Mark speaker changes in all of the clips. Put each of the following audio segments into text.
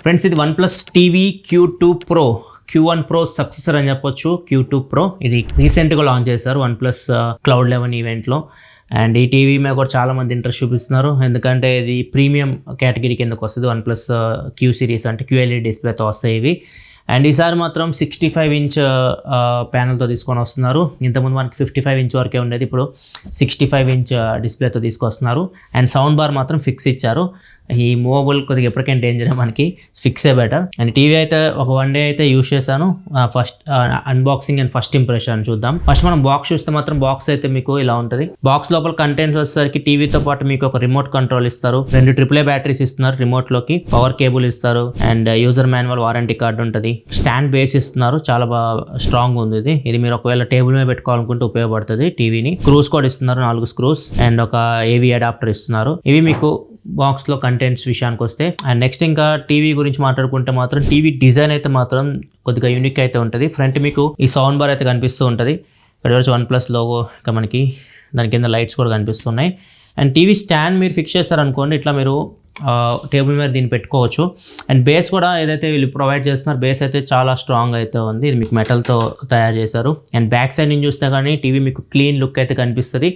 Speaker 1: Friends ఇది OnePlus TV Q2 Pro Q1 Pro successor అని చెప్పొచ్చు. Q2 Pro ఇది రీసెంట్గా లాంచ్ చేశారు OnePlus Cloud 11 ఈవెంట్లో. అండ్ ఈ టీవీ మీద కూడా చాలా మంది ఇంట్రెస్ట్ చూపిస్తున్నారు, ఎందుకంటే ఇది ప్రీమియం కేటగిరీ కిందకు వస్తుంది. OnePlus Q సిరీస్ అంటే QLED డిస్ప్లేతో వస్తాయి ఇవి. అండ్ ఈసారి మాత్రం 65 ఇంచ్ ప్యానల్తో తీసుకొని వస్తున్నారు. ఇంతకుముందు మనకి 55 ఇంచ్ వరకే ఉండేది, ఇప్పుడు 65 ఇంచ్ డిస్ప్లేతో తీసుకొస్తున్నారు. అండ్ సౌండ్ బార్ మాత్రం ఫిక్స్ ఇచ్చారు. ఈ మూవబుల్ కొద్దిగా ఎప్పటికైనా డేంజర్, మనకి ఫిక్సే బెటర్. అండ్ టీవీ అయితే ఒక 1 డే అయితే యూస్ చేశాను. First unboxing and first impression చూద్దాం. ఫస్ట్ మనం బాక్స్ చూస్తే మాత్రం బాక్స్ అయితే మీకు ఇలా ఉంటుంది. బాక్స్ లోపల కంటెంట్స్ వచ్చేసరికి టీవీతో పాటు మీకు ఒక రిమోట్ కంట్రోల్ ఇస్తారు, 2 AAA బ్యాటరీస్ ఇస్తున్నారు రిమోట్ లోకి, పవర్ కేబుల్ ఇస్తారు, and user manual warranty card ఉంటుంది. స్టాండ్ బేస్ ఇస్తున్నారు, చాలా బాగా స్ట్రాంగ్ ఉంది. ఇది మీరు ఒకవేళ టేబుల్ మీద పెట్టుకోవాలనుకుంటే ఉపయోగపడుతుంది టీవీని. స్క్రూస్ కూడా ఇస్తున్నారు, 4 స్క్రూస్, అండ్ ఒక ఏవీ అడాప్టర్ ఇస్తున్నారు. ఇవి మీకు బాక్స్ లో కంటెంట్స్ విషయానికి వస్తే. అండ్ నెక్స్ట్ ఇంకా టీవీ గురించి మాట్లాడుకుంటే మాత్రం టీవీ డిజైన్ అయితే మాత్రం కొద్దిగా యూనిక్ అయితే ఉంటుంది. ఫ్రంట్ మీకు ఈ సౌండ్ బార్ అయితే కనిపిస్తూ ఉంటుంది. ఇక్కడ వచ్చి OnePlus లోగో, ఇంకా మనకి దాని కింద లైట్స్ కూడా కనిపిస్తున్నాయి. అండ్ టీవీ స్టాండ్ మీరు ఫిక్స్ చేస్తారనుకోండి, ఇట్లా మీరు టేబుల్ మీద దీన్ని పెట్టుకోవచ్చు. అండ్ బేస్ కూడా ఏదైతే వీళ్ళు ప్రొవైడ్ చేస్తున్నారు, బేస్ అయితే చాలా స్ట్రాంగ్ అయితే ఉంది. ఇది మీకు మెటల్తో తయారు చేశారు. అండ్ బ్యాక్ సైడ్ నుంచి చూస్తే కానీ టీవీ మీకు క్లీన్ లుక్ అయితే కనిపిస్తుంది.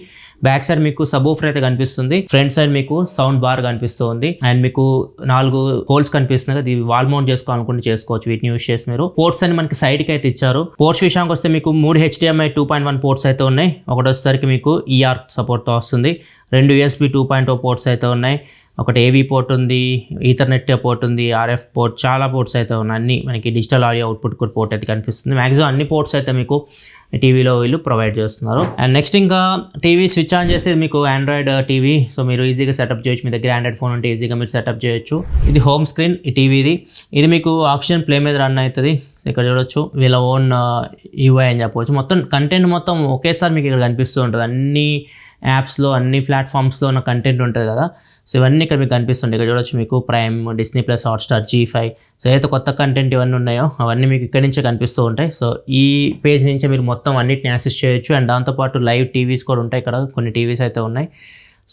Speaker 1: బ్యాక్ సైడ్ మీకు సబ్-వూఫర్ అయితే కనిపిస్తుంది. ఫ్రంట్ సైడ్ మీకు సౌండ్ బార్ కనిపిస్తుంది. అండ్ మీకు 4 హోల్స్ కనిపిస్తున్నాయి కదా, ఇది వాల్ మౌంట్ చేసుకోవాలనుకుంటే చేసుకోవచ్చు. వీటిని యూస్ చేసి మీరు పోర్ట్స్ అని మనకి సైడ్ కి అయితే ఇచ్చారు. పోర్ట్స్ విషయానికి వస్తే మీకు 3 HDMI 2.1 పోర్ట్స్ అయితే ఉన్నాయి. ఒకటి వచ్చేసరికి మీకు ER సపోర్ట్ తో వస్తుంది. 2 USB 2.0 పోర్ట్స్ అయితే ఉన్నాయి. ఒకటి AV పోర్ట్ ఉంది, ఈథర్నెట్ పోర్ట్ ఉంది, RF పోర్ట్, చాలా పోర్ట్స్ అయితే ఉన్నాయి. అన్ని మనకి డిజిటల్ ఆడియో అవుట్పుట్ కూడా పోర్ట్ అయితే కనిపిస్తుంది. మాక్సిమం అన్ని పోర్ట్స్ అయితే మీకు టీవీలో వీళ్ళు ప్రొవైడ్ చేస్తున్నారు. అండ్ నెక్స్ట్ ఇంకా టీవీ స్విచ్ ఆన్ చేస్తే మీకు ఆండ్రాయిడ్ టీవీ, సో మీరు ఈజీగా సెటప్ చేయొచ్చు. మీ దగ్గర ఆండ్రాయిడ్ ఫోన్ ఉంటే ఈజీగా మీరు సెటప్ చేయొచ్చు. ఇది హోమ్ స్క్రీన్ ఈ టీవీది. ఇది మీకు ఆక్సిజన్ ప్లే మీద రన్ అవుతుంది. ఇక్కడ చూడొచ్చు వీళ్ళ ఓన్ UI అని చెప్పవచ్చు. మొత్తం కంటెంట్ మొత్తం ఒకేసారి మీకు ఇక్కడ కనిపిస్తూ ఉంటుంది. అన్ని యాప్స్లో, అన్ని ప్లాట్ఫామ్స్లో ఉన్న కంటెంట్ ఉంటుంది కదా, సో ఇవన్నీ ఇక్కడ మీకు కనిపిస్తుంది. ఇక్కడ చూడొచ్చు మీకు prime, Disney+, Hotstar, G5, so ఏదైతే కొత్త కంటెంట్ ఇవన్నీ ఉన్నాయో అవన్నీ మీకు ఇక్కడి నుంచే కనిపిస్తూ ఉంటాయి. సో ఈ పేజ్ నుంచే మీరు మొత్తం అన్నిటిని యాక్సెస్ చేయొచ్చు. అండ్ దాంతోపాటు లైవ్ టీవీస్ కూడా ఉంటాయి. ఇక్కడ కొన్ని టీవీస్ అయితే ఉన్నాయి.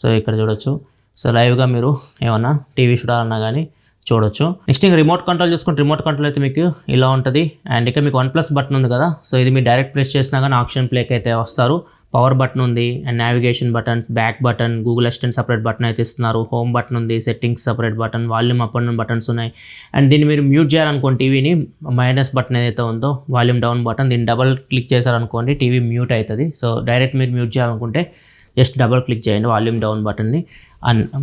Speaker 1: సో ఇక్కడ చూడొచ్చు. సో లైవ్గా మీరు ఏమన్నా టీవీ చూడాలన్నా కానీ చూడొచ్చు. నెక్స్ట్ ఇంకా రిమోట్ కంట్రోల్ చూసుకుంటే, రిమోట్ కంట్రోల్ అయితే మీకు ఇలా ఉంటుంది. అండ్ ఇక్కడ మీకు OnePlus బటన్ ఉంది కదా, సో ఇది మీరు డైరెక్ట్ ప్రెస్ చేసినా కానీ ఆప్షన్ ప్లేకి అయితే వస్తారు. పవర్ బటన్ ఉంది, and navigation buttons, back button, Google assistant separate button అయితే ఇస్తున్నారు. హోమ్ బటన్ ఉంది, settings separate button, volume up and down buttons ఉన్నాయి. అండ్ దీన్ని మీరు మ్యూట్ చేయాలనుకోండి, టీవీని మైనస్ బటన్ ఏదైతే ఉందో వాల్యూమ్ డౌన్ బటన్, దీన్ని డబల్ క్లిక్ చేశారనుకోండి టీవీ మ్యూట్ అవుతుంది. సో డైరెక్ట్ మీరు మ్యూట్ చేయాలనుకుంటే జస్ట్ డబల్ క్లిక్ చేయండి వాల్యూమ్ డౌన్ బటన్ని.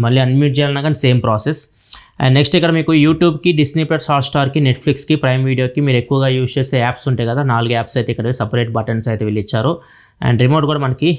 Speaker 1: మళ్ళీ అన్మ్యూట్ చేయాలన్నా కానీ సేమ్ ప్రాసెస్. అండ్ నెక్స్ట్ ఇక్కడ మీకు యూట్యూబ్కి, Disney+, హాట్స్టార్కి, నెట్ఫ్లిక్స్కి, ప్రైమ్ వీడియోకి మీరు ఎక్కువగా యూస్ చేసే యాప్స్ ఉంటాయి కదా, 4 యాప్స్ అయితే ఇక్కడ సపరేట్ బటన్స్ అయితే వీళ్ళు ఇచ్చారు. అండ్ రిమోట్ కూడా మనకి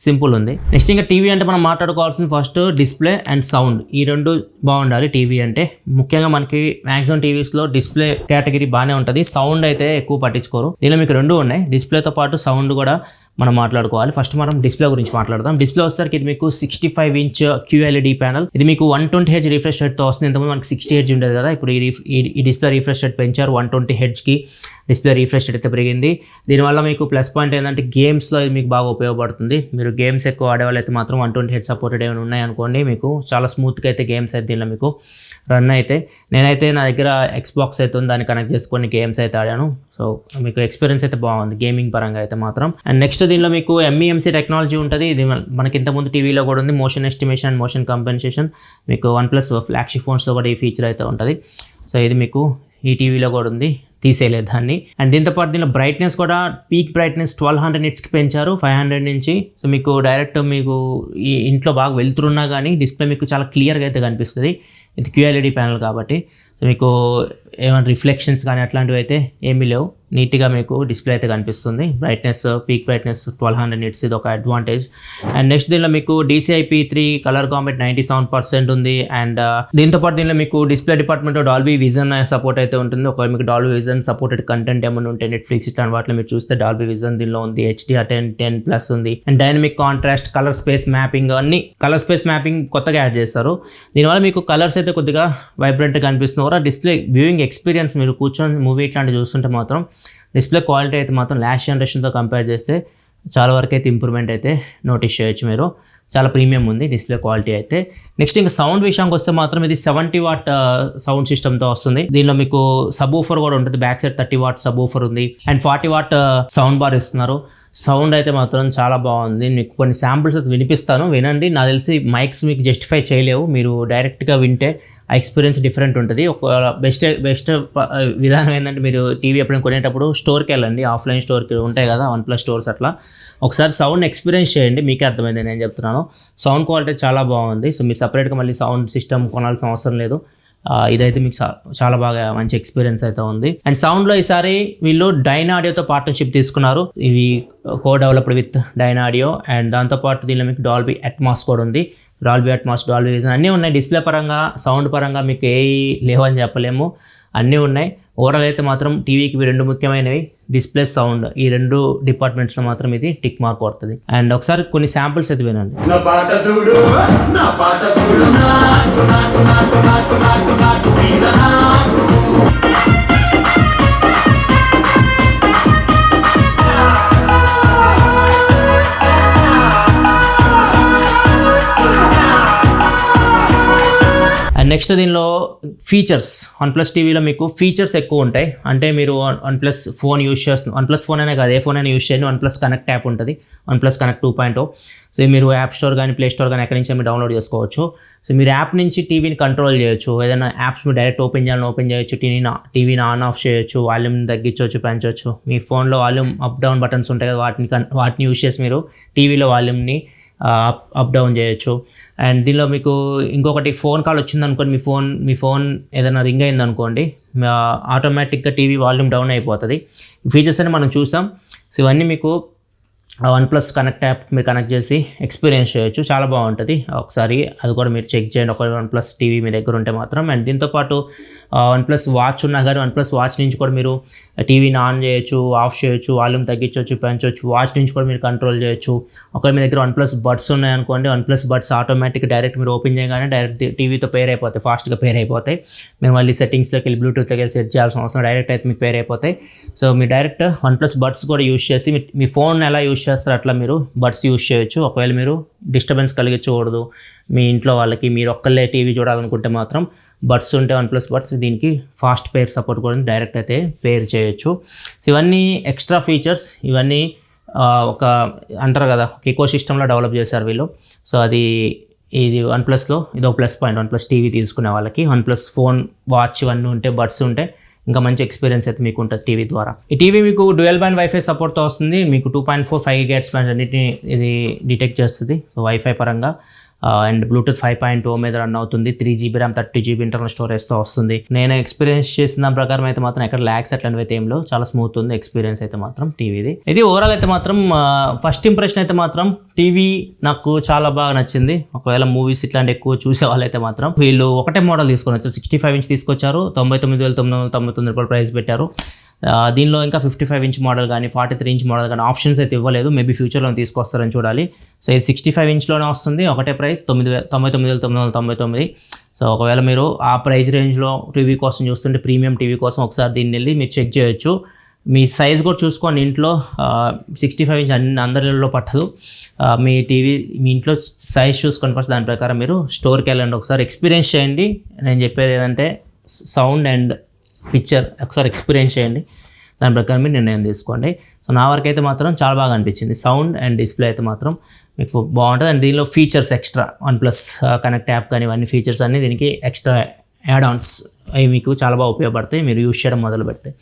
Speaker 1: సింపుల్ ఉంది. నెక్స్ట్ ఇంకా టీవీ అంటే మనం మాట్లాడుకోవాల్సింది ఫస్ట్ డిస్ప్లే అండ్ సౌండ్, ఈ 2 బాగుండాలి టీవీ అంటే. ముఖ్యంగా మనకి మ్యాక్సిమం టీవీస్లో డిస్ప్లే కేటగిరీ బాగానే ఉంటుంది, సౌండ్ అయితే ఎక్కువ పట్టించుకోరు. దీనిలో మీకు 2 ఉన్నాయి, డిస్ప్లేతో పాటు సౌండ్ కూడా మనం మాట్లాడుకోవాలి. ఫస్ట్ మనం డిస్ప్లే గురించి మాట్లాడదాం. డిస్ప్లే వచ్చేసరికి ఇది మీకు 65 ఇంచ్ QLED ప్యానల్. ఇది మీకు 120 Hz రిఫ్రెష్ రేట్తో వస్తుంది. ఇంతకుముందు మనకి 60 Hz ఉండేది కదా, ఇప్పుడు ఈ డిస్ప్లే రిఫ్రెష్ రేట్ పెంచారు. 120 Hzకి డిస్ప్లే రిఫ్రెష్ రేట్ అయితే పెరిగింది. దీనివల్ల మీకు ప్లస్ పాయింట్ ఏంటంటే గేమ్స్లో ఇది మీకు బాగా ఉపయోగపడుతుంది. మీరు గేమ్స్ ఎక్కువ ఆడేవాళ్ళు అయితే మాత్రం 120 Hz సపోర్టెడ్ ఏమైనా ఉన్నాయనుకోండి, మీకు చాలా స్మూత్గా అయితే గేమ్స్ అయితే దీనిలో మీకు రన్ అయితే. నేనైతే నా దగ్గర Xbox అయితే ఉంది, దాన్ని కనెక్ట్ చేసుకొని గేమ్స్ అయితే ఆడాను. సో మీకు ఎక్స్పీరియన్స్ అయితే బాగుంది గేమింగ్ పరంగా అయితే మాత్రం. అండ్ నెక్స్ట్ దీనిలో మీకు MEMC టెక్నాలజీ ఉంటుంది. ఇది మనకి ఇంతకుముందు టీవీలో కూడా ఉంది, motion estimation and motion compensation. మీకు OnePlus ఫ్లాగ్షిప్ ఫోన్స్లో కూడా ఈ ఫీచర్ అయితే ఉంటుంది. సో ఇది మీకు ఈ టీవీలో కూడా ఉంది, తీసేయలేదు దాన్ని. అండ్ దీంతోపాటు దీనిలో బ్రైట్నెస్ కూడా పీక్ బ్రైట్నెస్ 1200 nitsకి పెంచారు 500 నుంచి. సో మీకు డైరెక్ట్ మీకు ఈ ఇంట్లో బాగా వెళ్తున్నా కానీ డిస్ప్లే మీకు చాలా క్లియర్గా అయితే కనిపిస్తుంది. ఇది QLED ప్యానల్ కాబట్టి. సో మీకు ఏమైనా రిఫ్లెక్షన్స్ కానీ అట్లాంటివి అయితే ఏమీ లేవు, నీట్గా మీకు డిస్ప్లే అయితే కనిపిస్తుంది. బ్రైట్నెస్, పీక్ బ్రైట్నెస్ 1200 nits, ఇది ఒక అడ్వాంటేజ్. అండ్ నెక్స్ట్ దీనిలో మీకు DCI-P3 కలర్ కాంబినేట్ 97% ఉంది. అండ్ దీంతోపాటు దీనిలో మీకు display department Dolby vision support అయితే ఉంటుంది. ఒకవేళ మీకు డాల్బీ విజన్ సపోర్టెడ్ కంటెంట్ ఏమైనా ఉంటే నెట్ఫ్లిక్స్ ఇట్లాంటి వాటిలో మీరు చూస్తే డాల్బీ విజన్ దీనిలో ఉంది. HDR10+ ఉంది. And dynamic contrast, colour space mapping, అన్ని కలర్ స్పేస్ మ్యాపింగ్ కొత్తగా యాడ్ చేస్తారు. దీనివల్ల మీకు కలర్స్ అయితే కొద్దిగా వైబ్రెంట్గా కనిపిస్తుంది. డిస్ప్లే వ్యూయింగ్ ఎక్స్పీరియన్స్, మీరు కూర్చొని మూవీ ఇట్లాంటివి చూస్తుంటే మాత్రం డిస్ప్లే క్వాలిటీ అయితే మాత్రం లాస్ట్ జనరేషన్తో కంపేర్ చేస్తే చాలా వరకు అయితే ఇంప్రూవ్మెంట్ అయితే నోటీస్ చేయొచ్చు మీరు. చాలా ప్రీమియం ఉంది డిస్ప్లే క్వాలిటీ అయితే. నెక్స్ట్ ఇంకా సౌండ్ విషయానికి వస్తే మాత్రం ఇది 70 వాట్ సౌండ్ సిస్టమ్తో వస్తుంది. దీనిలో మీకు సబ్ ఊఫర్ కూడా ఉంటుంది, back side 30 what sub woofer ఉంది అండ్ 40 వాట్ సౌండ్ బార్ ఇస్తున్నారు. సౌండ్ అయితే మాత్రం చాలా బాగుంది. మీకు కొన్ని శాంపిల్స్ అయితే వినిపిస్తాను, వినండి. నాకు తెలిసి మైక్స్ మీకు జస్టిఫై చేయలేవు, మీరు డైరెక్ట్గా వింటే ఆ ఎక్స్పీరియన్స్ డిఫరెంట్ ఉంటుంది. ఒక బెస్ట్ విధానం ఏంటంటే మీరు టీవీ ఎప్పుడైనా కొనేటప్పుడు స్టోర్కి వెళ్ళండి, ఆఫ్లైన్ స్టోర్కి ఉంటాయి కదా OnePlus స్టోర్స్, అట్లా ఒకసారి సౌండ్ ఎక్స్పీరియన్స్ చేయండి, మీకే అర్థమైంది నేను చెప్తున్నాను. సౌండ్ క్వాలిటీ చాలా బాగుంది. సో మీరు సపరేట్గా మళ్ళీ సౌండ్ సిస్టమ్ కొనాల్సిన అవసరం లేదు. ఇదైతే మీకు చాలా బాగా మంచి ఎక్స్పీరియన్స్ అయితే ఉంది. అండ్ సౌండ్లో ఈసారి వీళ్ళు డైనాడియోతో పార్ట్నర్షిప్ తీసుకున్నారు. ఇవి కో డెవలప్డ్ విత్ డైనాడియో అండ్ దాంతోపాటు దీనిలో మీకు డాల్బీ అట్మాస్ కూడా ఉంది. డాల్బీ అట్మాస్, డాల్బీ విజన్ అన్నీ ఉన్నాయి. డిస్ప్లే పరంగా సౌండ్ పరంగా మీకు ఏ లేవని చెప్పలేము, అన్నీ ఉన్నాయి. ఓవరాల్ అయితే మాత్రం టీవీకి ఇవి రెండు ముఖ్యమైనవి, డిస్ప్లే సౌండ్, ఈ రెండు డిపార్ట్మెంట్స్లో మాత్రం ఇది టిక్ మార్క్ కొడుతుంది. అండ్ ఒకసారి కొన్ని శాంపిల్స్ అయితే వినండి. నెక్స్ట్ దీనిలో ఫీచర్స్, OnePlus టీవీలో మీకు ఫీచర్స్ ఎక్కువ ఉంటాయి. అంటే మీరు OnePlus ఫోన్ యూజ్ చేస్తున్నారు, OnePlus ఫోన్ అనే కాదు, ఏ ఫోన్ అయినా యూజ్ చేయండి, OnePlus కనెక్ట్ యాప్ ఉంటుంది, OnePlus కనెక్ట్ 2.0. సో మీరు యాప్ స్టోర్ కానీ ప్లే స్టోర్ కానీ ఎక్కడి నుంచి మీరు డౌన్లోడ్ చేసుకోవచ్చు. సో మీరు యాప్ నుంచి టీవీని కంట్రోల్ చేయొచ్చు, ఏదైనా యాప్స్ మీరు డైరెక్ట్ ఓపెన్ చేయొచ్చు, టీవీని ఆన్ ఆఫ్ చేయొచ్చు, వాల్యూమ్ తగ్గించవచ్చు, పెంచవచ్చు. మీ ఫోన్లో వాల్యూమ్ అప్ డౌన్ బటన్స్ ఉంటాయి కదా, వాటిని యూజ్ చేసి మీరు టీవీలో వాల్యూమ్ని అప్ డౌన్ చేయొచ్చు. అండ్ దీనిలో మీకు ఇంకొకటి, ఫోన్ కాల్ వచ్చింది అనుకోండి, మీ ఫోన్ ఏదైనా రింగ్ అయింది అనుకోండి, ఆటోమేటిక్గా టీవీ వాల్యూమ్ డౌన్ అయిపోతుంది. ఈ ఫీచర్స్ అని మనం చూసాం. సో ఇవన్నీ మీకు OnePlus కనెక్ట్ యాప్ మీరు కనెక్ట్ చేసి ఎక్స్పీరియన్స్ చేయొచ్చు, చాలా బాగుంటుంది. ఒకసారి అది కూడా మీరు చెక్ చేయండి, ఒక OnePlus టీవీ మీ దగ్గర ఉంటే మాత్రం. అండ్ దీంతోపాటు OnePlus వాచ్ ఉన్నా కానీ OnePlus వాచ్ నుంచి కూడా మీరు టీవీని ఆన్ చేయొచ్చు, ఆఫ్ చేయొచ్చు, వాల్యూమ్ తగ్గించవచ్చు, పెంచవచ్చు, వాచ్ నుంచి కూడా మీరు కంట్రోల్ చేయొచ్చు. ఒకవేళ మీ దగ్గర OnePlus బడ్స్ ఉన్నాయనుకోండి, OnePlus బడ్స్ ఆటోమేటిక్గా డైరెక్ట్ మీరు ఓపెన్ చేయగానే డైరెక్ట్ టీవీతో పేర్ అయిపోతాయి, ఫాస్ట్గా పేర్ అయిపోతాయి. మీరు మళ్ళీ సెట్టింగ్స్లోకి వెళ్ళి బ్లూటూత్లోకి వెళ్ళి సెట్ చేయాల్సిన అవసరం, డైరెక్ట్ అయితే మీకు పేర్ అయిపోతాయి. సో మీరు డైరెక్ట్ OnePlus బడ్స్ కూడా యూజ్ చేసి మీ ఫోన్ ఎలా యూజ్ చేస్తారు అట్లా మీరు బడ్స్ యూజ్ చేయొచ్చు. ఒకవేళ మీరు డిస్టర్బెన్స్ కలిగించకూడదు మీ ఇంట్లో వాళ్ళకి, మీరు ఒక్కళ్ళే టీవీ చూడాలనుకుంటే మాత్రం బడ్స్ ఉంటే OnePlus బడ్స్ దీనికి ఫాస్ట్ పేర్ సపోర్ట్ కూడా డైరెక్ట్ అయితే పేర్ చేయొచ్చు. సో ఇవన్నీ ఎక్స్ట్రా ఫీచర్స్, ఇవన్నీ ఒక అంటారు కదా ఒక ఎకో సిస్టంలో డెవలప్ చేశారు వీళ్ళు. సో ఇది OnePlusలో ఇది ఒక ప్లస్ పాయింట్, OnePlus టీవీ తీసుకునే వాళ్ళకి. OnePlus ఫోన్, వాచ్ ఇవన్నీ ఉంటే, బడ్స్ ఉంటే ఇంకా మంచి ఎక్స్పీరియన్స్ అయితే మీకు ఉంటుంది టీవీ ద్వారా. ఈ టీవీ మీకు డ్యూయల్ బ్యాండ్ వైఫై సపోర్ట్తో వస్తుంది. మీకు 2.4 5 GHz బ్యాండ్ అన్నిటిని ఇది డిటెక్ట్ చేస్తుంది. సో వైఫై పరంగా అండ్ బ్లూటూత్ 5.0 మీద రన్ అవుతుంది. 3GB ర్యామ్ 30GB ఇంటర్నల్ స్టోరేజ్తో వస్తుంది. నేను ఎక్స్పీరియన్స్ చేసిన దాని ప్రకారం అయితే మాత్రం ఎక్కడ ల్యాగ్స్ అట్లాంటివి అయితే ఏం లేవు, చాలా స్మూత్ ఉంది ఎక్స్పీరియన్స్ అయితే మాత్రం టీవీది. ఇది ఓవరాల్ అయితే మాత్రం ఫస్ట్ ఇంప్రెషన్ అయితే మాత్రం టీవీ నాకు చాలా బాగా నచ్చింది. ఒకవేళ మూవీస్ ఇట్లాంటి ఎక్కువ చూసే వాళ్ళైతే మాత్రం వీళ్ళు ఒకటే మోడల్ తీసుకొని వచ్చారు, 65 ఇంచ్ తీసుకొచ్చారు, 99,999 రూపాయలు ప్రైస్ పెట్టారు. దీనిలో ఇంకా 55 ఇంచ్ మోడల్ కానీ 43 ఇంచ్ మోడల్ కానీ ఆప్షన్స్ అయితే ఇవ్వలేదు, మేబీ ఫ్యూచర్లో తీసుకొస్తారని చూడాలి. సో ఇది 65 ఇంచ్లోనే వస్తుంది, ఒకటే ప్రైస్ 99,999. సో ఒకవేళ మీరు ఆ ప్రైస్ రేంజ్లో టీవీ కోసం చూస్తుంటే, ప్రీమియం టీవీ కోసం ఒకసారి దీన్ని వెళ్ళి మీరు చెక్ చేయొచ్చు. మీ సైజ్ కూడా చూసుకోండి, ఇంట్లో 65 ఇంచ్ అందరిలో పట్టదు. మీ టీవీ మీ ఇంట్లో సైజ్ చూసుకొని ఫస్ట్ దాని ప్రకారం మీరు స్టోర్కి వెళ్ళండి, ఒకసారి ఎక్స్పీరియన్స్ చేయండి. నేను చెప్పేది ఏంటంటే సౌండ్ అండ్ పిక్చర్ ఒకసారి ఎక్స్పీరియన్స్ చేయండి, దాని ప్రకారం మీరు నిర్ణయం తీసుకోండి. సో నా వరకు అయితే మాత్రం చాలా బాగా అనిపించింది, సౌండ్ అండ్ డిస్ప్లే అయితే మాత్రం మీకు బాగుంటుంది. అండ్ దీనిలో features extra OnePlus connect app కానీ ఇవన్నీ ఫీచర్స్ అన్నీ దీనికి ఎక్స్ట్రా యాడ్ ఆన్స్ అవి మీకు చాలా బాగా ఉపయోగపడతాయి మీరు యూజ్ చేయడం మొదలు పెడితే.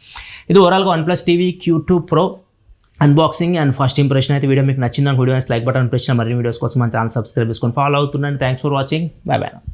Speaker 1: ఇది ఓవరాల్గా OnePlus TV Q2 Pro unboxing and first impression అయితే. వీడియో మీకు నచ్చిందని వీడియో లైక్ బటన్ ప్రెస్ చేయండి. మరిన్ని వీడియోస్ కోసం మన ఛానల్ సబ్స్క్రైబ్ చేసుకొని ఫాలో అవుతుండండి. Thanks for watching, bye by.